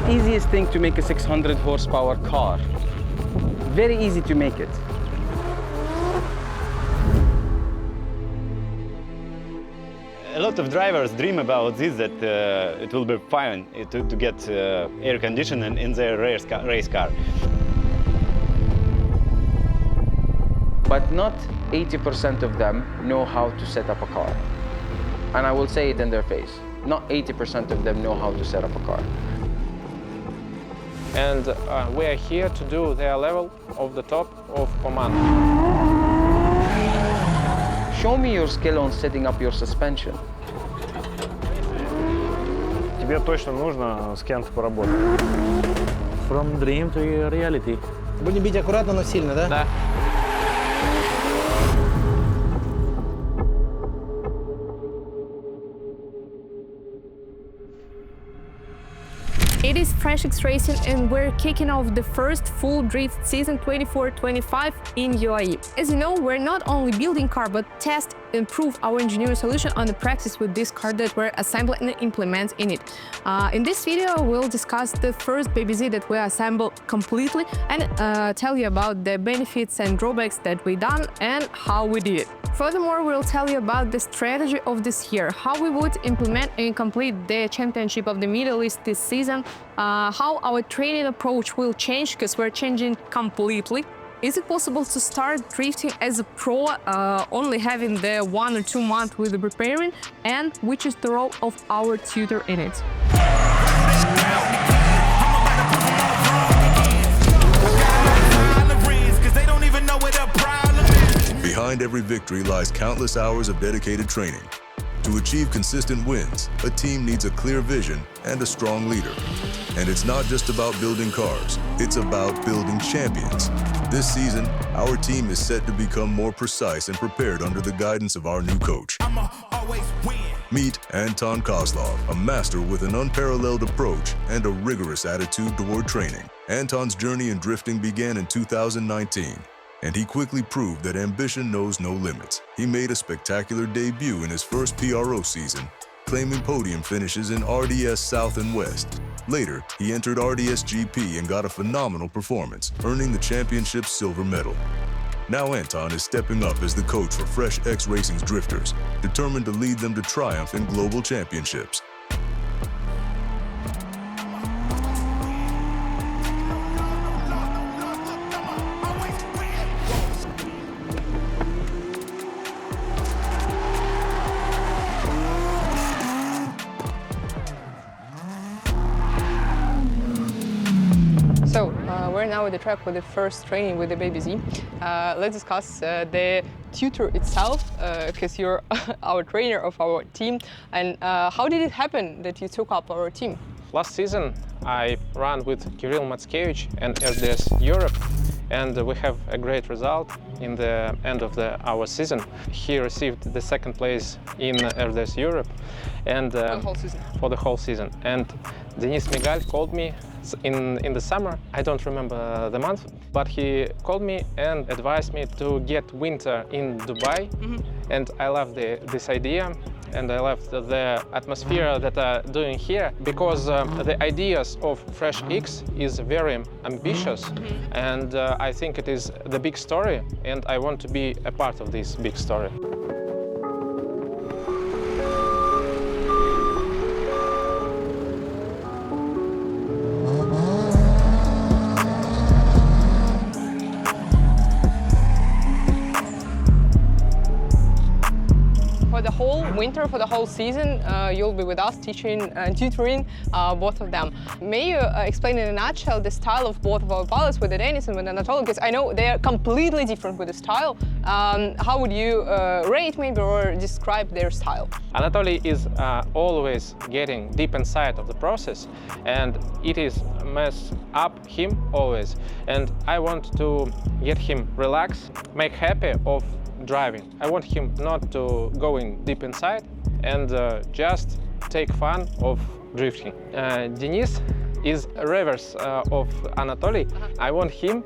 easiest thing to make a 600 horsepower car. Very easy to make it. A lot of drivers dream about this, that it will be fine to get air conditioning in their race car. But not 80% of them know how to set up a car. And I will say it in their face. Not 80% of them know how to set up a car. And we are here to do their level of the top of command. Show me your skill on setting up your suspension. Тебе точно нужно с кем-то поработать. From dream to reality. Будем бить аккуратно, но сильно, да? Да. It is Herais Racing and we're kicking off the first full drift season 24-25 in UAE. As you know, we're not only building car but test and prove our engineering solution on the practice with this car that we're assembling and implement in it. In this video, we'll discuss the first Baby Z that we assembled completely and tell you about the benefits and drawbacks that we done and how we did it. Furthermore, we'll tell you about the strategy of this year, how we would implement and complete the championship of the Middle East this season, how our training approach will change because we're changing completely. Is it possible to start drifting as a pro, only having the 1 or 2 months with the preparing, and which is the role of our tutor in it? Behind every victory lies countless hours of dedicated training. To achieve consistent wins, a team needs a clear vision and a strong leader. And it's not just about building cars, it's about building champions. This season, our team is set to become more precise and prepared under the guidance of our new coach. Meet Anton Kozlov, a master with an unparalleled approach and a rigorous attitude toward training. Anton's journey in drifting began in 2019. And he quickly proved that ambition knows no limits. He made a spectacular debut in his first PRO season, claiming podium finishes in RDS South and West. Later, he entered RDS GP and got a phenomenal performance, earning the championship's silver medal. Now Anton is stepping up as the coach for Fresh X Racing's drifters, determined to lead them to triumph in global championships. So, we're now at the track for the first training with the Baby Z. Let's discuss the tutor itself, because you're our trainer of our team. And how did it happen that you took up our team? Last season, I ran with Kirill Matskevich and RDS Europe, and we have a great result in the end of our season. He received the second place in RDS Europe, and for the whole season. And Denis Migal called me in the summer. I don't remember the month, but he called me and advised me to get winter in Dubai. And I love this idea. And I love the atmosphere that I'm doing here, because the ideas of Fresh X is very ambitious, and I think it is the big story, and I want to be a part of this big story. For the whole winter, for the whole season, you'll be with us teaching and tutoring both of them. May you explain in a nutshell the style of both of our pilots, with the Denis and with Anatoly, because I know they are completely different with the style. How would you rate maybe or describe their style? Anatoly is always getting deep inside of the process, and it is mess up him always. And I want to get him relaxed, make happy of driving. I want him not to going deep inside and just take fun of drifting. Denis is reverse of Anatoly. I want him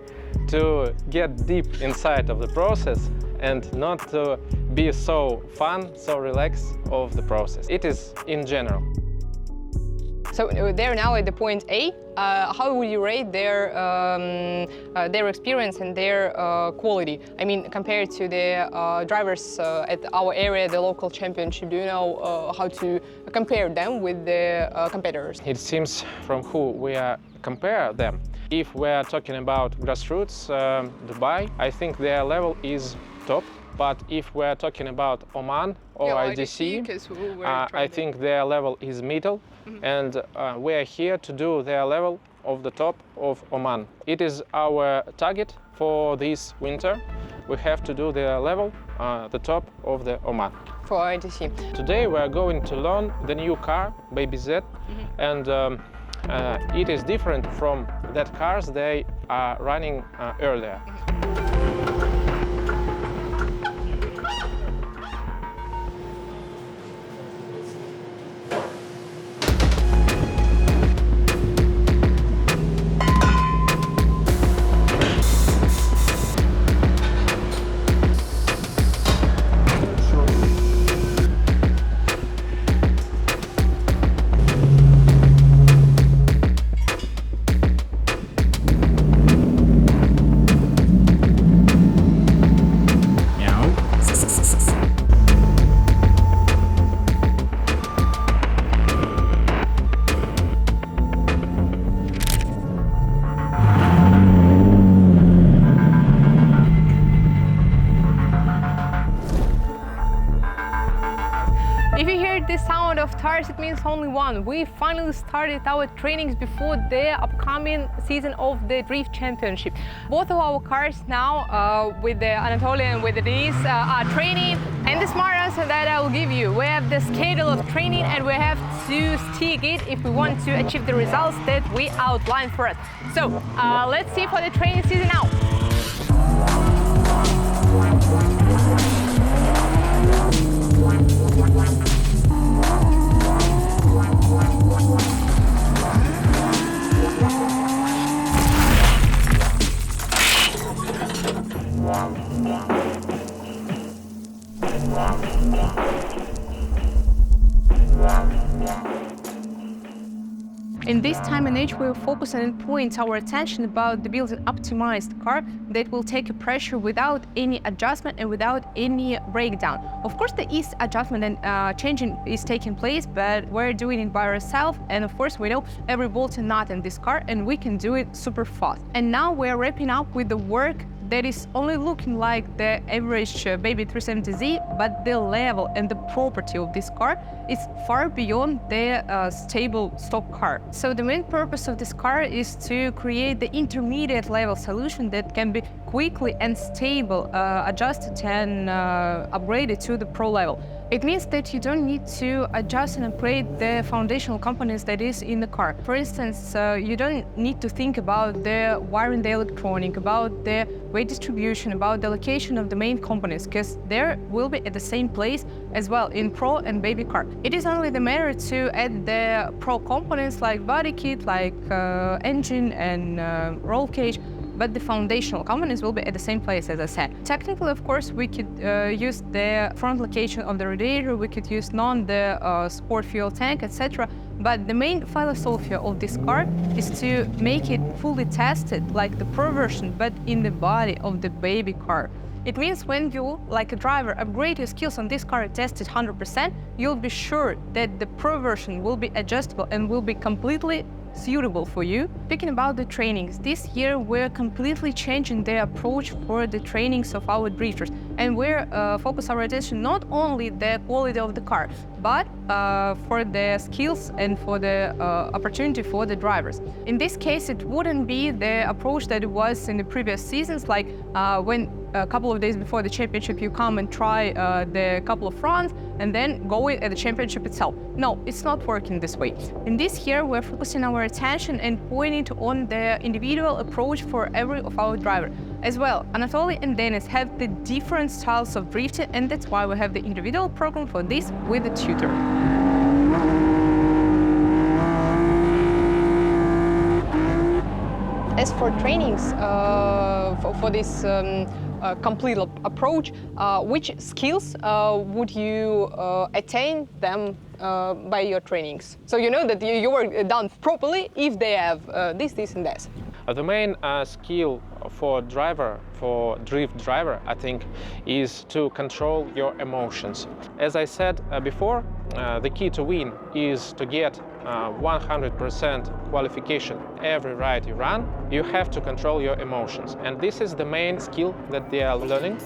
to get deep inside of the process and not to be so fun, so relaxed of the process. It is in general. So they're now at the point A. How would you rate their experience and their quality? I mean, compared to the drivers at our area, the local championship, do you know how to compare them with the competitors? It seems from who we compare them. If we're talking about Grassroots Dubai, I think their level is top. But if we're talking about Oman or IDC, I think their level is middle, and we're here to do their level of the top of Oman. It is our target for this winter. We have to do the level, the top of the Oman. For IDC. Today we're going to learn the new car, Baby Z, and it is different from that cars they are running earlier. It means only one. We finally started our trainings before the upcoming season of the Drift Championship. Both of our cars now, with the Anatoly and with the Denis, are training. And the smart answer that I will give you, we have the schedule of training and we have to stick it if we want to achieve the results that we outlined for us. So let's see for the training season now. In this time and age, we will focus and point our attention about the building optimized car that will take a pressure without any adjustment and without any breakdown. Of course, the ease adjustment and changing is taking place, but we're doing it by ourselves. And of course, we know every bolt and nut in this car, and we can do it super fast. And now we're wrapping up with the work that is only looking like the average Baby 370Z, but the level and the property of this car is far beyond the stable stock car. So the main purpose of this car is to create the intermediate level solution that can be quickly and stable adjusted and upgraded to the pro level. It means that you don't need to adjust and upgrade the foundational components that is in the car. For instance, you don't need to think about the wiring the electronic, about the weight distribution, about the location of the main components, because there will be at the same place as well in Pro and Baby car. It is only the matter to add the Pro components like body kit, like engine and roll cage, but the foundational components will be at the same place, as I said. Technically, of course, we could use the front location of the radiator, we could use the sport fuel tank, etc. But the main philosophy of this car is to make it fully tested, like the Pro version, but in the body of the Baby car. It means when you, like a driver, upgrade your skills on this car and test it 100%, you'll be sure that the Pro version will be adjustable and will be completely suitable for you. Speaking about the trainings, this year we're completely changing the approach for the trainings of our drifters, and we're focus our attention not only the quality of the car, but for the skills and for the opportunity for the drivers. In this case, it wouldn't be the approach that it was in the previous seasons, like when a couple of days before the championship you come and try the couple of runs and then go at the championship itself. No, it's not working this way. In this year, we're focusing our attention and pointing on the individual approach for every of our driver. As well, Anatoly and Denis have the different styles of drifting, and that's why we have the individual program for this with a tutor. As for trainings for this complete approach, which skills would you attain them by your trainings. So you know that you were done properly if they have this and this. The main skill for drift driver, I think, is to control your emotions. As I said before, the key to win is to get 100% qualification every ride you run. You have to control your emotions, and this is the main skill that they are learning.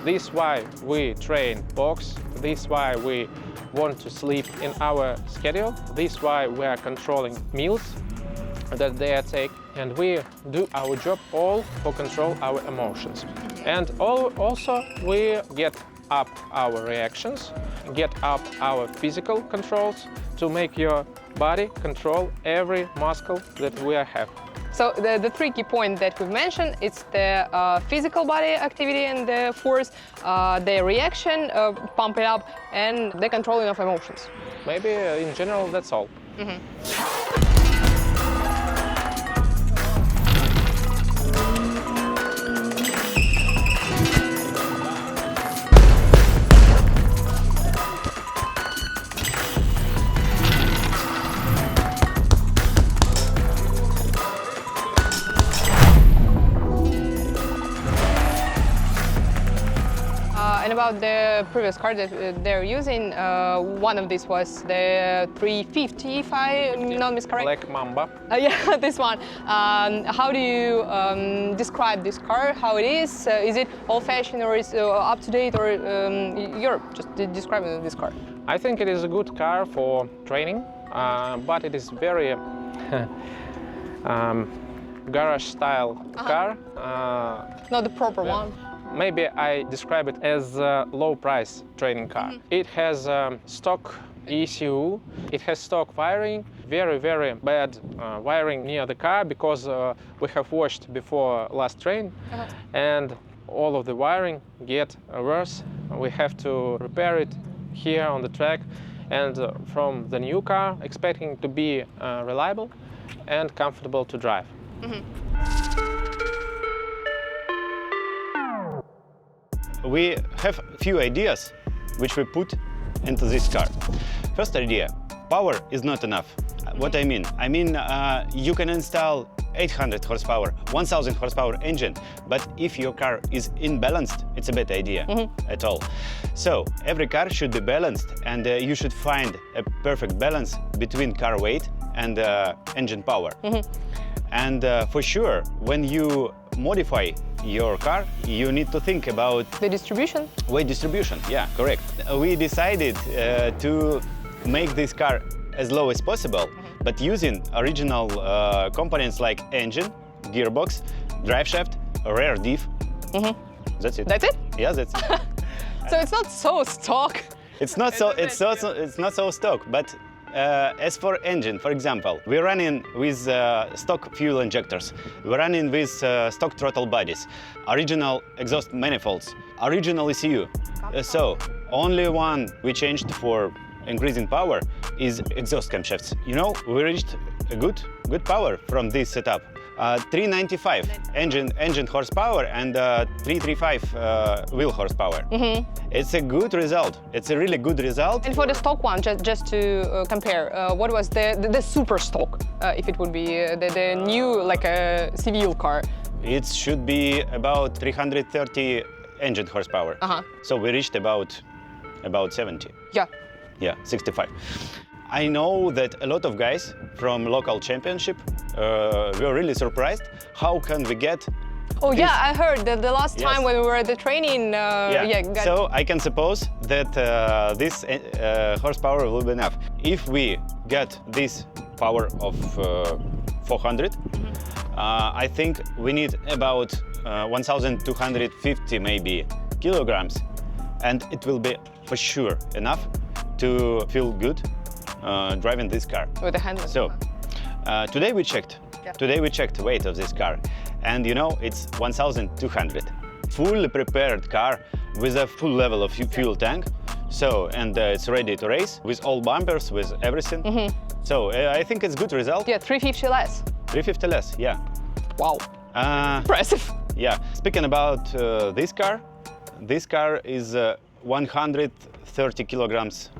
This is why we train box. This is why we want to sleep in our schedule. This is why we are controlling meals that they take, and we do our job all for control our emotions. And also we get up our reactions, get up our physical controls to make your body control every muscle that we have. So the three key points that we've mentioned, it's the physical body activity and the force, the reaction, pump it up, and the controlling of emotions. Maybe in general that's all. And about the previous car that they're using, one of these was the 350, if I'm not miscorrect. Black Mamba. Yeah, this one. How do you describe this car? How it is? Is it old-fashioned or is up to date, or you're just describing this car? I think it is a good car for training, but it is very garage-style car. Not the proper one. Maybe I describe it as a low-price training car. It has stock ECU, it has stock wiring, very bad wiring near the car because we have washed before last train, and all of the wiring get worse. We have to repair it here on the track, and from the new car, expecting to be reliable and comfortable to drive. We have a few ideas which we put into this car. First idea, power is not enough. What I mean? You can install 800 horsepower, 1000 horsepower engine, but if your car is imbalanced, it's a bad idea at all. So every car should be balanced, and you should find a perfect balance between car weight and engine power. And for sure, when you modify your car, you need to think about the distribution. Weight distribution, yeah, correct. We decided to make this car as low as possible, but using original components like engine, gearbox, drive shaft, rear diff. That's it. That's it? Yeah, that's it. So it's not so stock. It's not so stock, but as for engine, for example, we're running with stock fuel injectors, we're running with stock throttle bodies, original exhaust manifolds, original ECU. So only one we changed for increasing power is exhaust camshafts. You know, we reached a good power from this setup. 395 engine horsepower and 335 wheel horsepower. It's a good result. It's a really good result. And for the stock one, just to compare, what was the super stock, if it would be the new, like a civil car? It should be about 330 engine horsepower. So we reached about 70. Yeah, 65. I know that a lot of guys from local championship were really surprised. How can we get? Oh yeah, I heard that the last time when we were at the training. So I can suppose that this horsepower will be enough. If we get this power of 400, I think we need about 1,250 maybe kilograms, and it will be for sure enough to feel good driving this car. With the handling. So today we checked. Today we checked the weight of this car, and you know it's 1,200. Fully prepared car with a full level of fuel tank. So and it's ready to race with all bumpers, with everything. So I think it's good result. Yeah, 350 less. 350 less. Yeah. Wow. Impressive. Yeah. Speaking about this car is 130 kilograms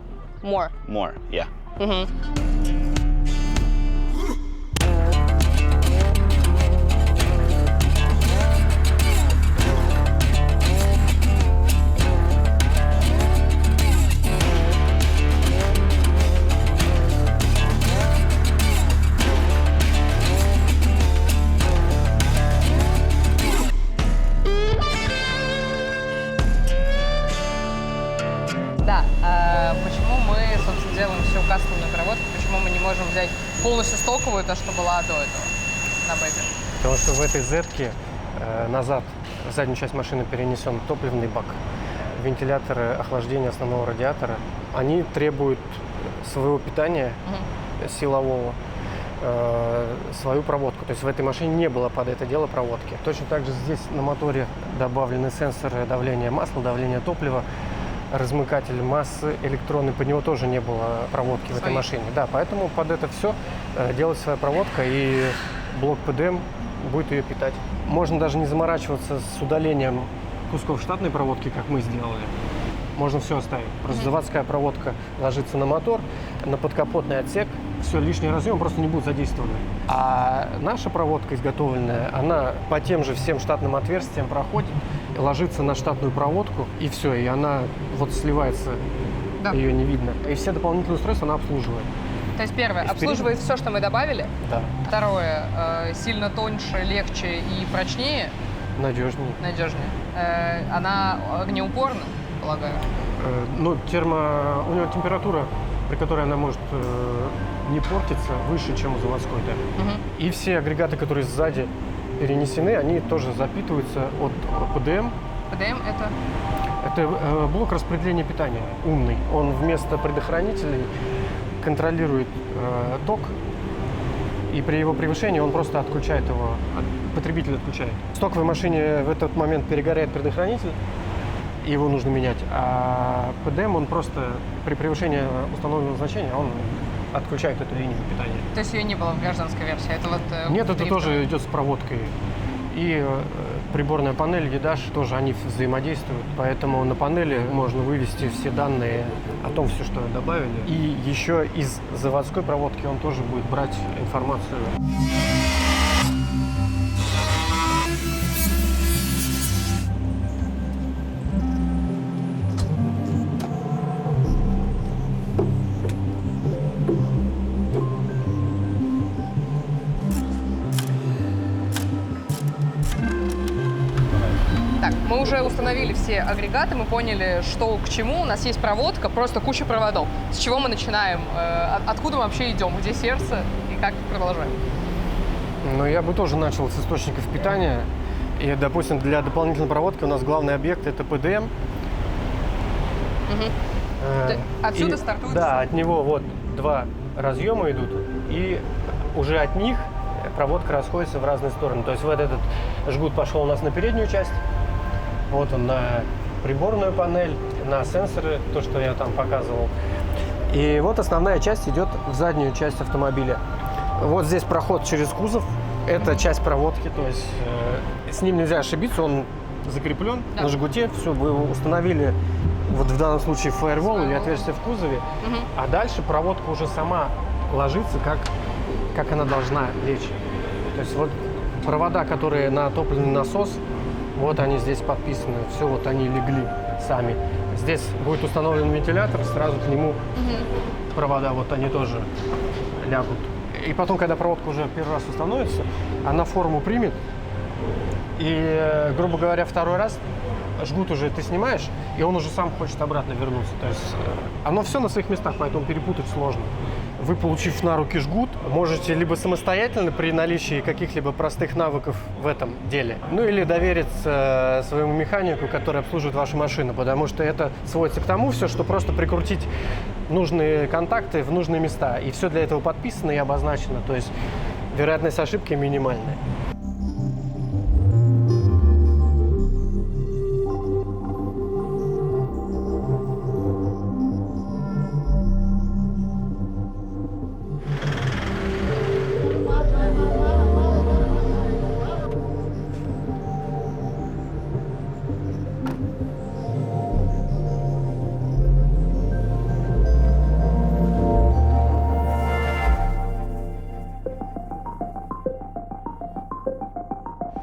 More. More, yeah. Да, почему мы, собственно, делаем всю кастомную проводку, почему мы не можем взять полностью стоковую, то, что была до этого на бэге? Потому что в этой Z-ке назад, в заднюю часть машины перенесен топливный бак, вентиляторы охлаждения основного радиатора. Они требуют своего питания силового, свою проводку. То есть в этой машине не было под это дело проводки. Точно так же здесь на моторе добавлены сенсоры давления масла, давления топлива, размыкатель массы электронный, под него тоже не было проводки в этой машине. Да, поэтому под это все делается своя проводка, и блок ПДМ будет ее питать. Можно даже не заморачиваться с удалением кусков штатной проводки, как мы сделали. Можно все оставить. Просто заводская проводка ложится на мотор, на подкапотный отсек. Все, лишний разъем просто не будет задействованы. А наша проводка изготовленная, она по тем же всем штатным отверстиям проходит, ложится на штатную проводку, и все, и она вот сливается, ее не видно. И все дополнительные устройства она обслуживает. То есть первое, обслуживает все, что мы добавили. Да. Второе, сильно тоньше, легче и прочнее. Надежнее. Надежнее. Она огнеупорна, полагаю. Ну, у него температура, при которой она может не портиться, выше, чем у заводской. Да. И все агрегаты, которые сзади перенесены, они тоже запитываются от ПДМ. ПДМ это? Это блок распределения питания, умный. Он вместо предохранителей контролирует ток, и при его превышении он просто отключает его, потребитель отключает. В стоковой машине в этот момент перегорает предохранитель, и его нужно менять. А ПДМ, он просто при превышении установленного значения, он отключает эту линию питания. То есть ее не было в гражданской версии? Это вот, нет, это тоже идет с проводкой. И приборная панель, EDASH, тоже они взаимодействуют. Поэтому на панели можно вывести все данные о том, все, что добавили. И еще из заводской проводки он тоже будет брать информацию. Мы уже установили все агрегаты, мы поняли, что к чему. У нас есть проводка, просто куча проводов. С чего мы начинаем? Откуда мы вообще идем? Где сердце? И как продолжаем? Ну, я бы тоже начал с источников питания. И, допустим, для дополнительной проводки у нас главный объект – это ПДМ. Отсюда стартует? Да, от него вот два разъема идут. И уже от них проводка расходится в разные стороны. То есть вот этот жгут пошел у нас на переднюю часть. Вот он на приборную панель, на сенсоры, то, что я там показывал. И вот основная часть идет в заднюю часть автомобиля. Вот здесь проход через кузов. Это часть проводки, то есть с ним нельзя ошибиться, он закреплен на жгуте. Все, вы его установили, вот в данном случае фаервол или отверстие в кузове. А дальше проводка уже сама ложится, как она должна лечь. То есть вот провода, которые на топливный насос, вот они здесь подписаны, все, вот они легли сами. Здесь будет установлен вентилятор, сразу к нему провода, вот они тоже лягут. И потом, когда проводка уже первый раз установится, она форму примет. И, грубо говоря, второй раз жгут уже ты снимаешь, и он уже сам хочет обратно вернуться. То есть оно все на своих местах, поэтому перепутать сложно. Вы, получив на руки жгут, можете либо самостоятельно при наличии каких-либо простых навыков в этом деле, ну или довериться своему механику, который обслуживает вашу машину, потому что это сводится к тому все, что просто прикрутить нужные контакты в нужные места. И все для этого подписано и обозначено, то есть вероятность ошибки минимальная.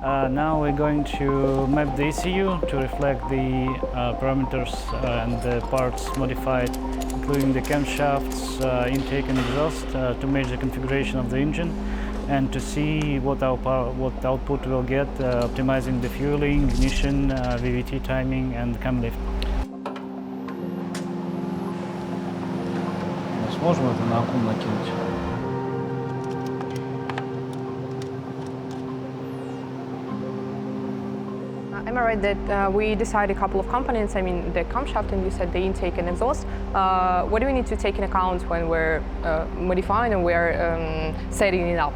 Now we're going to map the ECU to reflect the parameters and the parts modified, including the camshafts, intake and exhaust, to match the configuration of the engine and to see what output we'll get, optimizing the fueling, ignition, VVT timing and cam lift. Сможем это на аккум накинуть? Am I right that we decide a couple of components, I mean the camshaft and you said the intake and exhaust. What do we need to take in account when we're modifying and we're setting it up?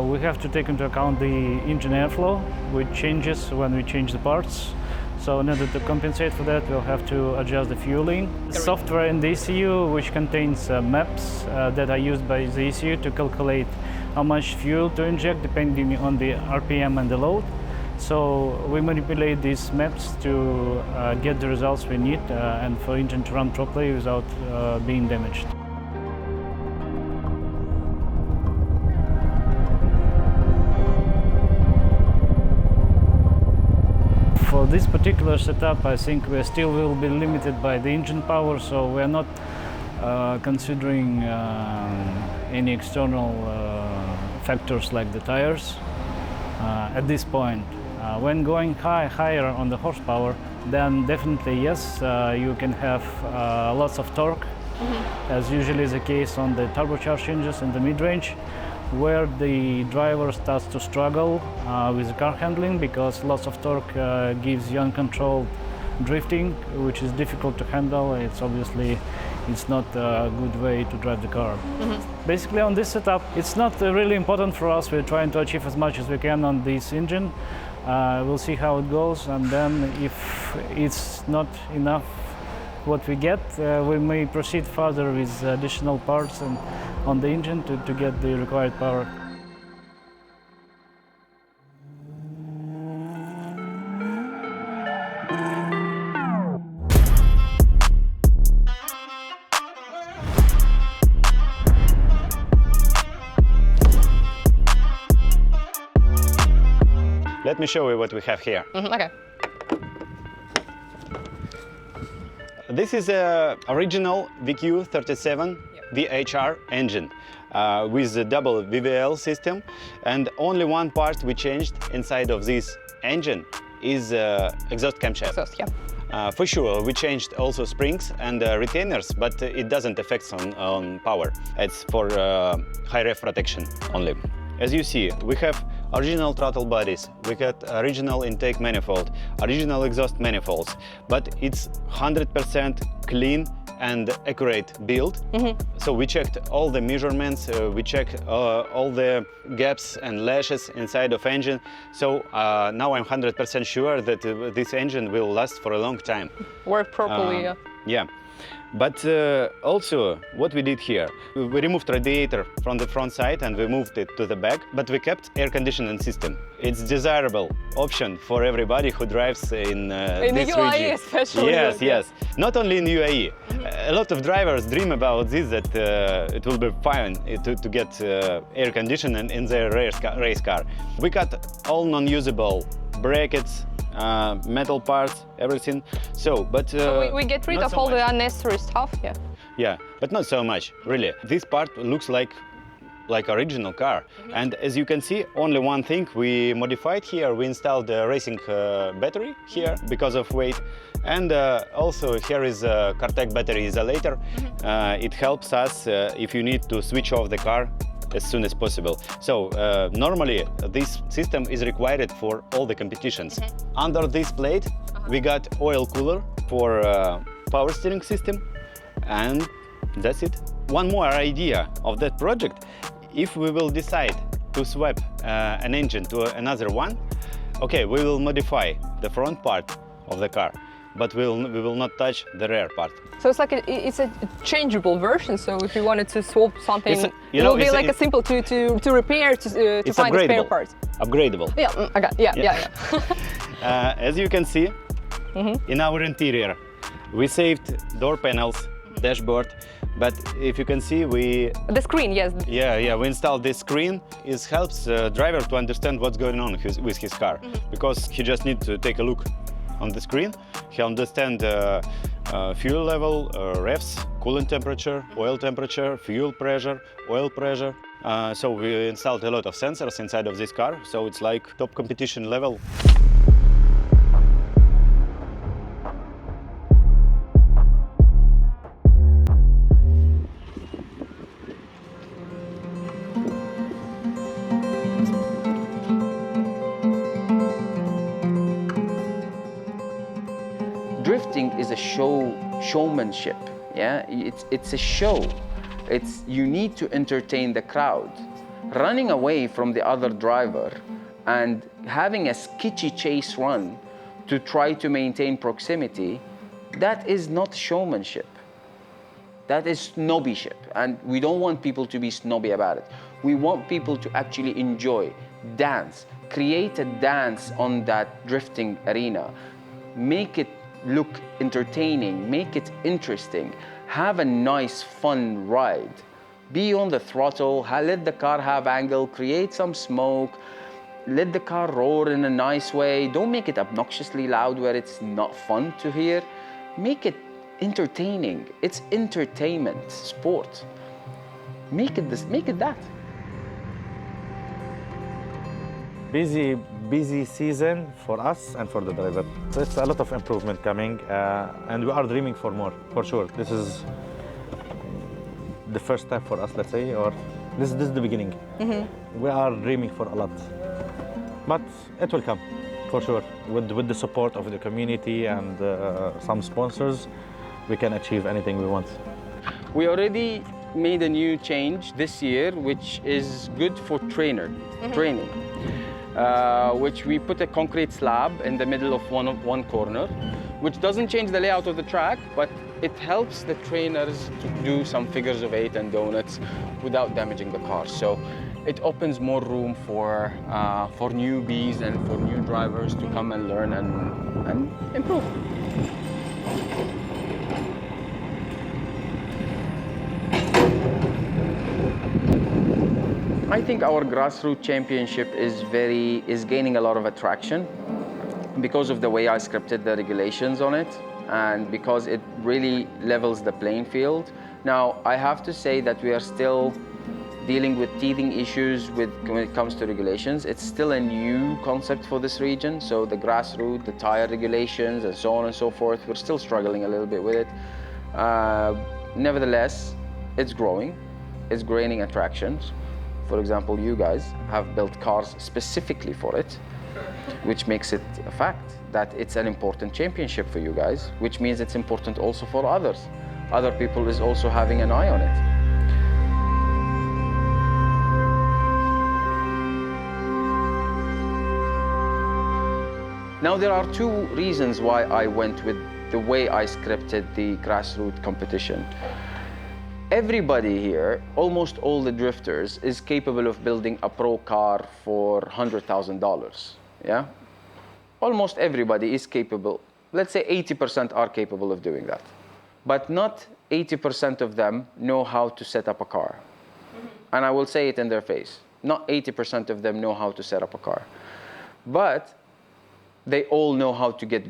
We have to take into account the engine airflow, which changes when we change the parts. So in order to compensate for that, we'll have to adjust the fueling. Software in the ECU, which contains maps that are used by the ECU to calculate how much fuel to inject depending on the RPM and the load. So we manipulate these maps to get the results we need and for engine to run properly without being damaged. For this particular setup, I think we still will be limited by the engine power, so we are not considering any external factors like the tires at this point. When going higher on the horsepower, then definitely yes, you can have lots of torque, as usually is the case on the turbocharged engines in the mid-range, where the driver starts to struggle with the car handling because lots of torque gives you uncontrolled drifting, which is difficult to handle. It's not a good way to drive the car. Basically on this setup, it's not really important for us. We're trying to achieve as much as we can on this engine. We'll see how it goes, and then if it's not enough what we get, we may proceed further with additional parts and on the engine to get the required power. Let me show you what we have here. Okay. This is an original VQ37 VHR engine with a double VVL system, and only one part we changed inside of this engine is exhaust camshaft. Exhaust, yeah. For sure, we changed also springs and retainers, but it doesn't affect on power. It's for high ref protection only. As you see, we have original throttle bodies, we got original intake manifold, original exhaust manifolds, but it's 100% clean and accurate build. So we checked all the measurements, we checked all the gaps and lashes inside of engine. So now I'm 100% sure that this engine will last for a long time. Work properly, yeah. Yeah. But also, what we did here, we removed radiator from the front side and we moved it to the back, but we kept air conditioning system. It's desirable option for everybody who drives in this UAE region. especially. Yes, yes. Not only in UAE. A lot of drivers dream about this, that it will be fine to get air conditioning in their race car. We cut all non-usable brackets, metal parts, everything. So we get rid of all the unnecessary stuff, yeah. Yeah, but not so much, really. This part looks like original car. And as you can see, only one thing we modified here. We installed a racing battery here because of weight. And also here is a CarTech battery isolator. It helps us if you need to switch off the car as soon as possible. So normally this system is required for all the competitions. Under this plate we got oil cooler for power steering system, and that's it. One more idea of that project: if we will decide to swap an engine to another one, okay, we will modify the front part of the car, but we will not touch the rear part. So it's like it's a changeable version. So if you wanted to swap something, it will be like a simple to repair, to find the spare parts. Upgradable. Yeah, okay. Yeah. As you can see, in our interior, we saved door panels, dashboard. But if you can see, The screen, yes. we installed this screen. It helps the driver to understand what's going on with his car, because he just needs to take a look on the screen. He understands fuel level, revs, coolant temperature, oil temperature, fuel pressure, oil pressure. So we installed a lot of sensors inside of this car, so it's like top competition level. Drifting is a showmanship. Yeah, it's a show. You need to entertain the crowd. Running away from the other driver and having a sketchy chase run to try to maintain proximity, that is not showmanship. That is snobbyship, and we don't want people to be snobby about it. We want people to actually enjoy, dance, create a dance on that drifting arena, make it look entertaining, make it interesting, have a nice, fun ride. Be on the throttle, let the car have angle, create some smoke, let the car roar in a nice way. Don't make it obnoxiously loud where it's not fun to hear. Make it entertaining. It's entertainment, sport. Make it that. Busy season for us and for the driver. So it's a lot of improvement coming, and we are dreaming for more, for sure. This is the first step for us, let's say, or this is the beginning. We are dreaming for a lot, but it will come, for sure. With the support of the community and some sponsors, we can achieve anything we want. We already made a new change this year, which is good for training. Which we put a concrete slab in the middle of one corner, which doesn't change the layout of the track, but it helps the trainers to do some figures of 8 and donuts without damaging the car. So it opens more room for newbies and for new drivers to come and learn and improve. I think our Grassroots championship is gaining a lot of attraction because of the way I scripted the regulations on it, and because it really levels the playing field. Now, I have to say that we are still dealing with teething issues when it comes to regulations. It's still a new concept for this region, so the Grassroots, the tire regulations, and so on and so forth, we're still struggling a little bit with it. Nevertheless, it's growing. It's gaining attractions. For example, you guys have built cars specifically for it, which makes it a fact that it's an important championship for you guys, which means it's important also for others. Other people is also having an eye on it. Now, there are two reasons why I went with the way I scripted the Grassroots competition. Everybody here, almost all the drifters, is capable of building a pro car for $100,000, yeah? Almost everybody is capable. Let's say 80% are capable of doing that. But not 80% of them know how to set up a car. And I will say it in their face. Not 80% of them know how to set up a car. But they all know how to get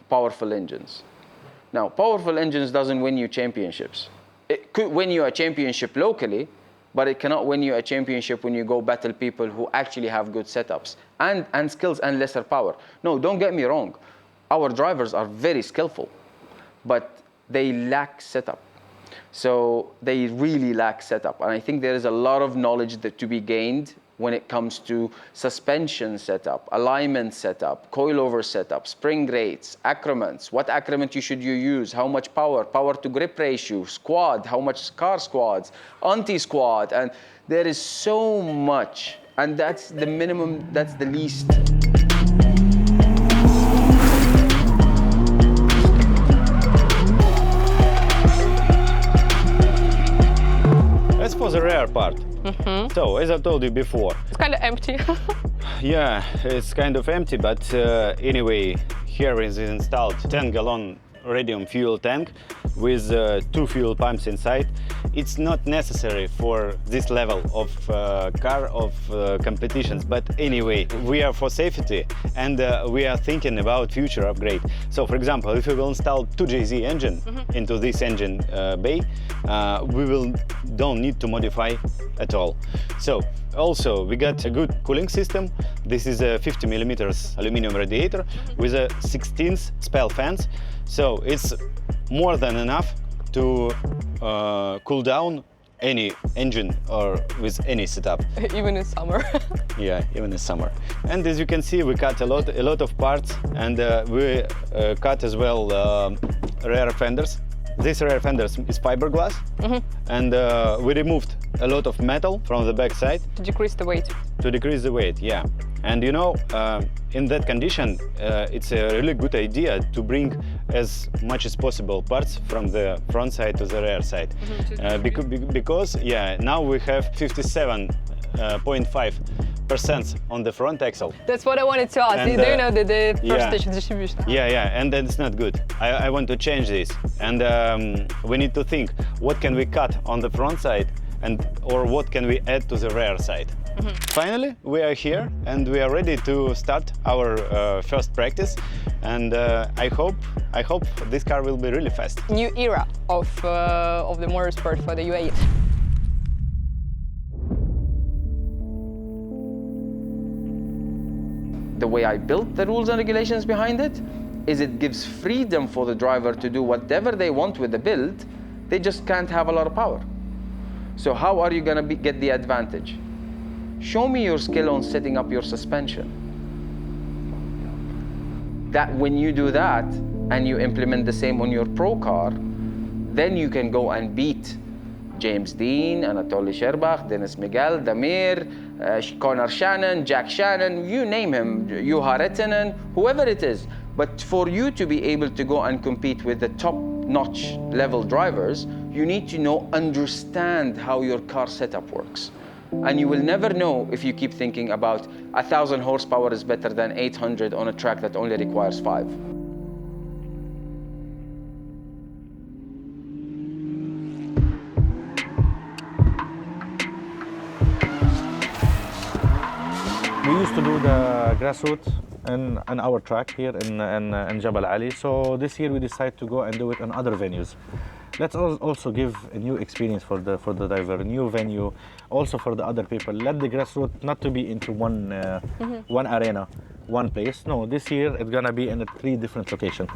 powerful engines. Now, powerful engines doesn't win you championships. It could win you a championship locally, but it cannot win you a championship when you go battle people who actually have good setups and skills and lesser power. No, don't get me wrong. Our drivers are very skillful, but they lack setup. So they really lack setup. And I think there is a lot of knowledge to be gained when it comes to suspension setup, alignment setup, coilover setup, spring rates, accrements, what accrement you use, how much power to grip ratio, squad, how much car squads, anti-squad, and there is so much, and that's the minimum, that's the least. That's for the rare part. So, as I told you before, it's kind of empty. Yeah, it's kind of empty, but anyway, here is installed 10-gallon radium fuel tank with 2 fuel pumps inside. It's not necessary for this level of car of competitions, but anyway, we are for safety and we are thinking about future upgrade. So for example, if we will install 2JZ engine into this engine bay, we don't need to modify at all. So also we got a good cooling system. This is a 50 millimeters aluminum radiator with a 16th spell fans. So it's more than enough to cool down any engine or with any setup. Even in summer. Yeah, even in summer. And as you can see, we cut a lot of parts, and we cut as well rear fenders. This rear fender is fiberglass, and we removed a lot of metal from the back side. To decrease the weight. To decrease the weight, yeah. And you know, in that condition, it's a really good idea to bring as much as possible parts from the front side to the rear side. Because, yeah, now we have 57.5% on the front axle. That's what I wanted to ask. And, do you know the first station distribution? Yeah, and that's not good. I want to change this. And we need to think, what can we cut on the front side or what can we add to the rear side? Finally, we are here and we are ready to start our first practice. And I hope this car will be really fast. New era of the motorsport for the UAE. The way I built the rules and regulations behind it is it gives freedom for the driver to do whatever they want with the build. They just can't have a lot of power. So how are you going to get the advantage? Show me your skill on setting up your suspension. That when you do that and you implement the same on your pro car, then you can go and beat James Dean, Anatoly Sherbakh, Denis Migal, Damir, Connor Shannon, Jack Shannon, you name him, Juha Rettinen, whoever it is. But for you to be able to go and compete with the top-notch level drivers, you need to understand how your car setup works. And you will never know if you keep thinking about 1,000 horsepower is better than 800 on a track that only requires 5. We used to do the Grassroots on our track here in Jabal Ali. So this year we decided to go and do it on other venues. Let's also give a new experience for the driver, a new venue, also for the other people. Let the Grassroots not to be into one arena, one place. No, this year it's gonna be in 3 different locations.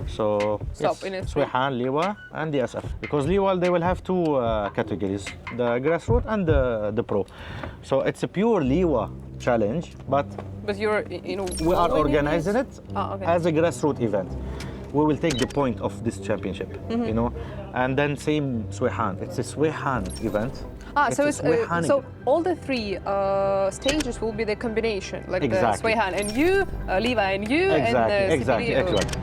So Sweihan, Liwa, and the SF. Because Liwa they will have 2 categories: the Grassroots and the Pro. So it's a pure Liwa challenge, but you're, we are organizing it okay. as a Grassroots event. We will take the point of this championship, and then same Sweihan. It's a Sweihan event. So all the 3 stages will be the combination, like exactly. the Sweihan and you, Liwa and you, exactly.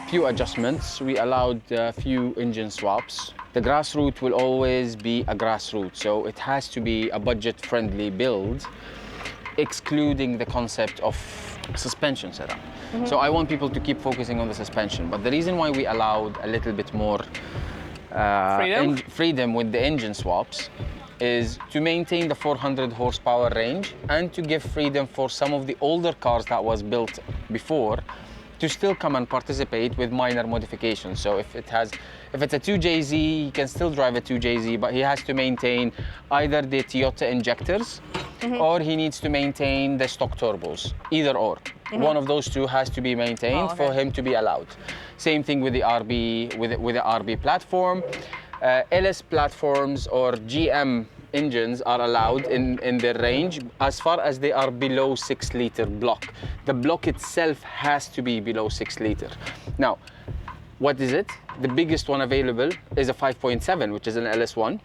Few adjustments. We allowed a few engine swaps. The Grassroots will always be a Grassroots, so it has to be a budget-friendly build, excluding the concept of suspension setup. So I want people to keep focusing on the suspension, but the reason why we allowed a little bit more freedom with the engine swaps is to maintain the 400 horsepower range and to give freedom for some of the older cars that was built before to still come and participate with minor modifications. So if it's a 2JZ, he can still drive a 2JZ, but he has to maintain either the Toyota injectors or he needs to maintain the stock turbos, either or. One of those 2 has to be maintained for him to be allowed. Same thing with the RB, with the RB platform. LS platforms or GM engines are allowed in their range as far as they are below 6 liter block. The block itself has to be below 6 liter. Now, what is it? The biggest one available is a 5.7, which is an LS1.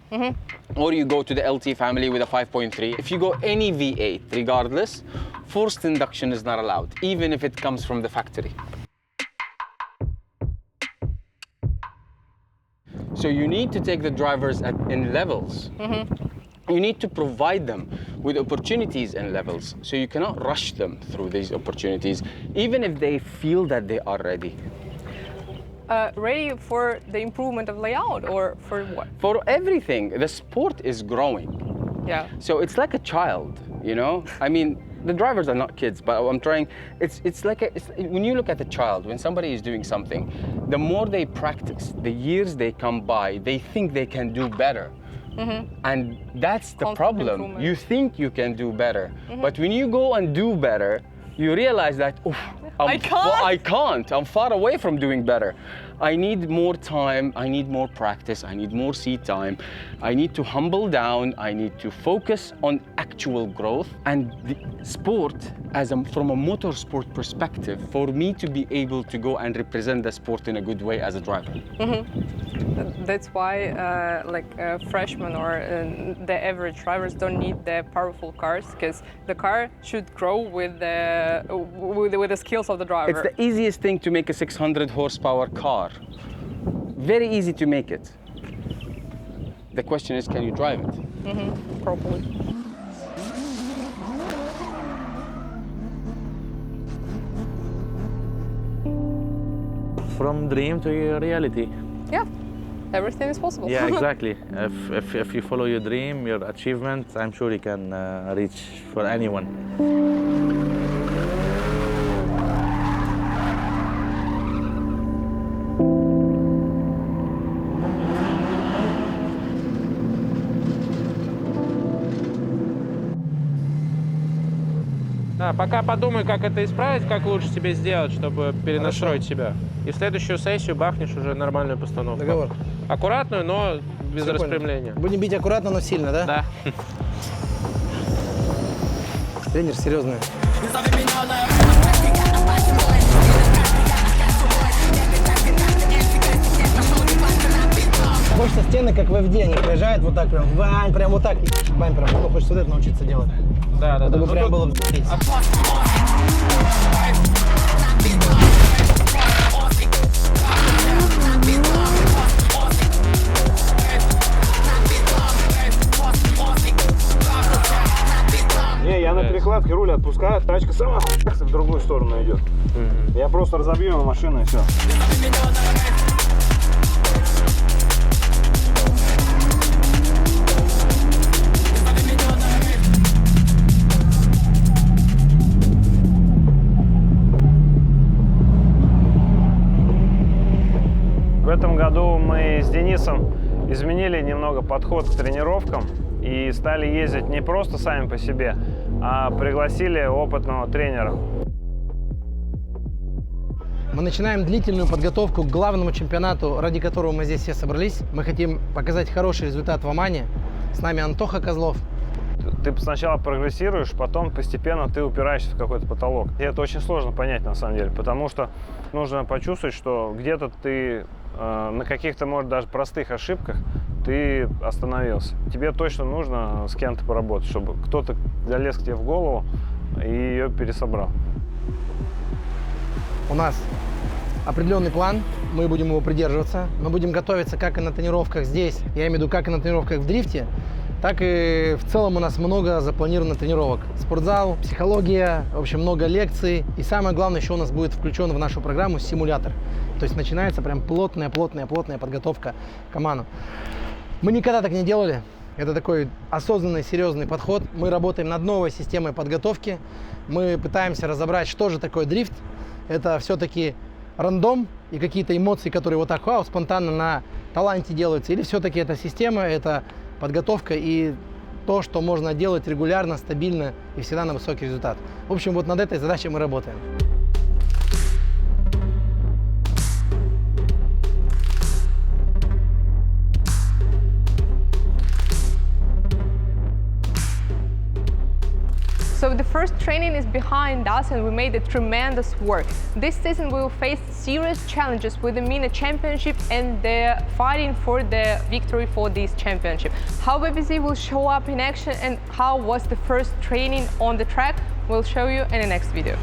Or you go to the LT family with a 5.3. If you go any V8, regardless, forced induction is not allowed, even if it comes from the factory. So you need to take the drivers in levels. You need to provide them with opportunities and levels. So you cannot rush them through these opportunities, even if they feel that they are ready. Ready for the improvement of layout or for what? For everything. The sport is growing. Yeah. So it's like a child, you know? I mean, the drivers are not kids, but I'm trying, it's like when you look at a child, when somebody is doing something, the more they practice, the years they come by, they think they can do better. And that's the problem. You think you can do better, but when you go and do better, you realize that, I can't. I'm far away from doing better. I need more time, I need more practice, I need more seat time. I need to humble down, I need to focus on actual growth. And the sport, from a motorsport perspective, for me to be able to go and represent the sport in a good way as a driver. That's why freshmen or the average drivers don't need the powerful cars, because the car should grow with the skills of the driver. It's the easiest thing to make a 600 horsepower car. Very easy to make it. The question is, can you drive it? Properly. From dream to reality. Yeah, everything is possible. Yeah, exactly. If you follow your dream, your achievement, I'm sure you can reach for anyone. Да, пока подумай, как это исправить, как лучше тебе сделать, чтобы перенастроить себя. И в следующую сессию бахнешь уже нормальную постановку. Договор. Аккуратную, но без распрямления. Будем бить аккуратно, но сильно, да? Да. Тренер серьезный. Хочется стены, как в FD, они приезжают вот так прям, прям вот так, бампером. Ну, хочется вот это научиться делать. Да, да, чтобы прям было Не, я на перекладке руль отпускаю, тачка сама в другую сторону идет. Я просто разобью машину и все. В этом году мы с Денисом изменили немного подход к тренировкам и стали ездить не просто сами по себе, а пригласили опытного тренера. Мы начинаем длительную подготовку к главному чемпионату, ради которого мы здесь все собрались. Мы хотим показать хороший результат в Омане. С нами Антон Kozlov. Ты сначала прогрессируешь, потом постепенно ты упираешься в какой-то потолок. И это очень сложно понять на самом деле, потому что нужно почувствовать, что где-то ты на каких-то, может, даже простых ошибках ты остановился. Тебе точно нужно с кем-то поработать, чтобы кто-то залез к тебе в голову и ее пересобрал. У нас определенный план, мы будем его придерживаться. Мы будем готовиться как и на тренировках здесь, я имею в виду, как и на тренировках в дрифте, так и в целом у нас много запланировано тренировок. Спортзал, психология, в общем, много лекций. И самое главное, еще у нас будет включен в нашу программу симулятор. То есть начинается прям плотная подготовка к Оману. Мы никогда так не делали. Это такой осознанный, серьезный подход. Мы работаем над новой системой подготовки. Мы пытаемся разобрать, что же такое дрифт. Это все-таки рандом и какие-то эмоции, которые вот так спонтанно на таланте делаются. Или все-таки эта система, это подготовка и то, что можно делать регулярно, стабильно и всегда на высокий результат. В общем, вот над этой задачей мы работаем. So the first training is behind us and we made a tremendous work. This season we will face serious challenges with the MENA Championship and the fighting for the victory for this championship. How BBC will show up in action and how was the first training on the track, we'll show you in the next video.